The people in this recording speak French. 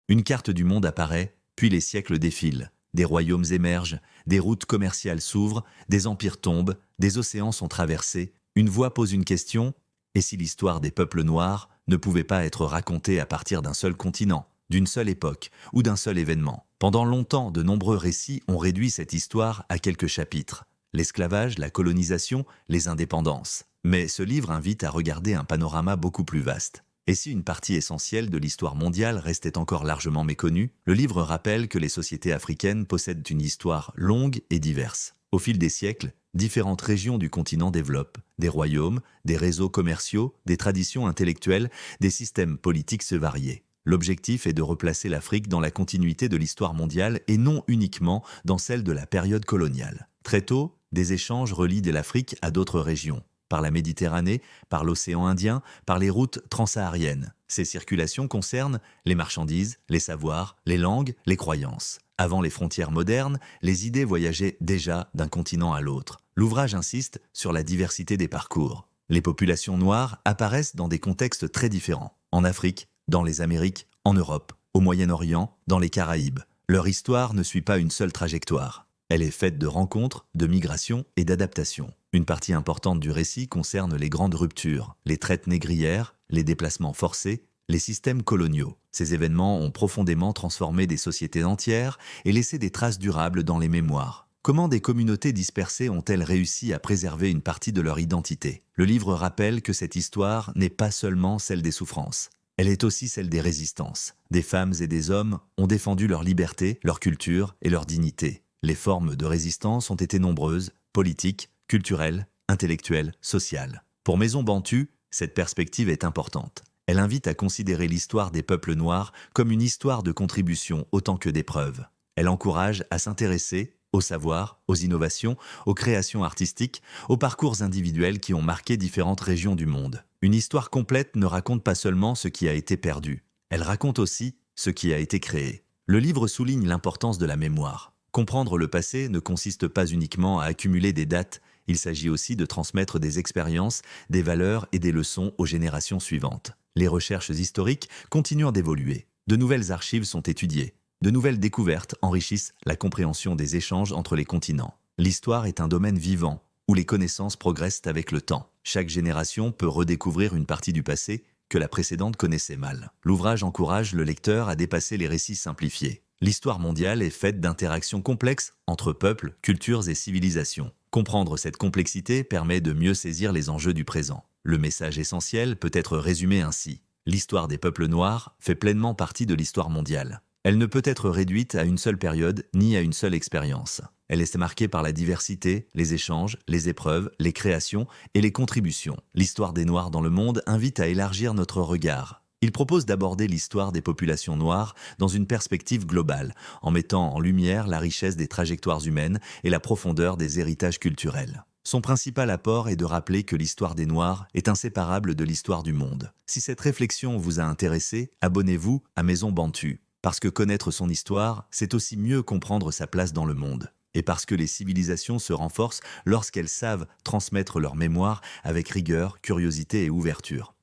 Une carte du monde apparaît, puis les siècles défilent. Des royaumes émergent, des routes commerciales s'ouvrent, des empires tombent, des océans sont traversés. Une voix pose une question, et si l'histoire des peuples noirs ne pouvait pas être racontée à partir d'un seul continent, d'une seule époque ou d'un seul événement? Pendant longtemps, de nombreux récits ont réduit cette histoire à quelques chapitres. L'esclavage, la colonisation, les indépendances. Mais ce livre invite à regarder un panorama beaucoup plus vaste. Et si une partie essentielle de l'histoire mondiale restait encore largement méconnue, le livre rappelle que les sociétés africaines possèdent une histoire longue et diverse. Au fil des siècles, différentes régions du continent développent des royaumes, des réseaux commerciaux, des traditions intellectuelles, des systèmes politiques se variés. L'objectif est de replacer l'Afrique dans la continuité de l'histoire mondiale et non uniquement dans celle de la période coloniale. Très tôt, des échanges relient l'Afrique à d'autres régions. Par la Méditerranée, par l'océan Indien, par les routes transsahariennes. Ces circulations concernent les marchandises, les savoirs, les langues, les croyances. Avant les frontières modernes, les idées voyageaient déjà d'un continent à l'autre. L'ouvrage insiste sur la diversité des parcours. Les populations noires apparaissent dans des contextes très différents. En Afrique, dans les Amériques, en Europe, au Moyen-Orient, dans les Caraïbes. Leur histoire ne suit pas une seule trajectoire. Elle est faite de rencontres, de migrations et d'adaptations. Une partie importante du récit concerne les grandes ruptures, les traites négrières, les déplacements forcés, les systèmes coloniaux. Ces événements ont profondément transformé des sociétés entières et laissé des traces durables dans les mémoires. Comment des communautés dispersées ont-elles réussi à préserver une partie de leur identité? Le livre rappelle que cette histoire n'est pas seulement celle des souffrances. Elle est aussi celle des résistances. Des femmes et des hommes ont défendu leur liberté, leur culture et leur dignité. Les formes de résistance ont été nombreuses, politiques, culturelles, intellectuelles, sociales. Pour Maison Bantu, cette perspective est importante. Elle invite à considérer l'histoire des peuples noirs comme une histoire de contribution autant que d'épreuves. Elle encourage à s'intéresser au savoir, aux innovations, aux créations artistiques, aux parcours individuels qui ont marqué différentes régions du monde. Une histoire complète ne raconte pas seulement ce qui a été perdu, elle raconte aussi ce qui a été créé. Le livre souligne l'importance de la mémoire. Comprendre le passé ne consiste pas uniquement à accumuler des dates, il s'agit aussi de transmettre des expériences, des valeurs et des leçons aux générations suivantes. Les recherches historiques continuent d'évoluer. De nouvelles archives sont étudiées. De nouvelles découvertes enrichissent la compréhension des échanges entre les continents. L'histoire est un domaine vivant, où les connaissances progressent avec le temps. Chaque génération peut redécouvrir une partie du passé que la précédente connaissait mal. L'ouvrage encourage le lecteur à dépasser les récits simplifiés. L'histoire mondiale est faite d'interactions complexes entre peuples, cultures et civilisations. Comprendre cette complexité permet de mieux saisir les enjeux du présent. Le message essentiel peut être résumé ainsi. L'histoire des peuples noirs fait pleinement partie de l'histoire mondiale. Elle ne peut être réduite à une seule période ni à une seule expérience. Elle est marquée par la diversité, les échanges, les épreuves, les créations et les contributions. L'histoire des Noirs dans le monde invite à élargir notre regard. Il propose d'aborder l'histoire des populations noires dans une perspective globale, en mettant en lumière la richesse des trajectoires humaines et la profondeur des héritages culturels. Son principal apport est de rappeler que l'histoire des Noirs est inséparable de l'histoire du monde. Si cette réflexion vous a intéressé, abonnez-vous à Maison Bantu. Parce que connaître son histoire, c'est aussi mieux comprendre sa place dans le monde. Et parce que les civilisations se renforcent lorsqu'elles savent transmettre leur mémoire avec rigueur, curiosité et ouverture.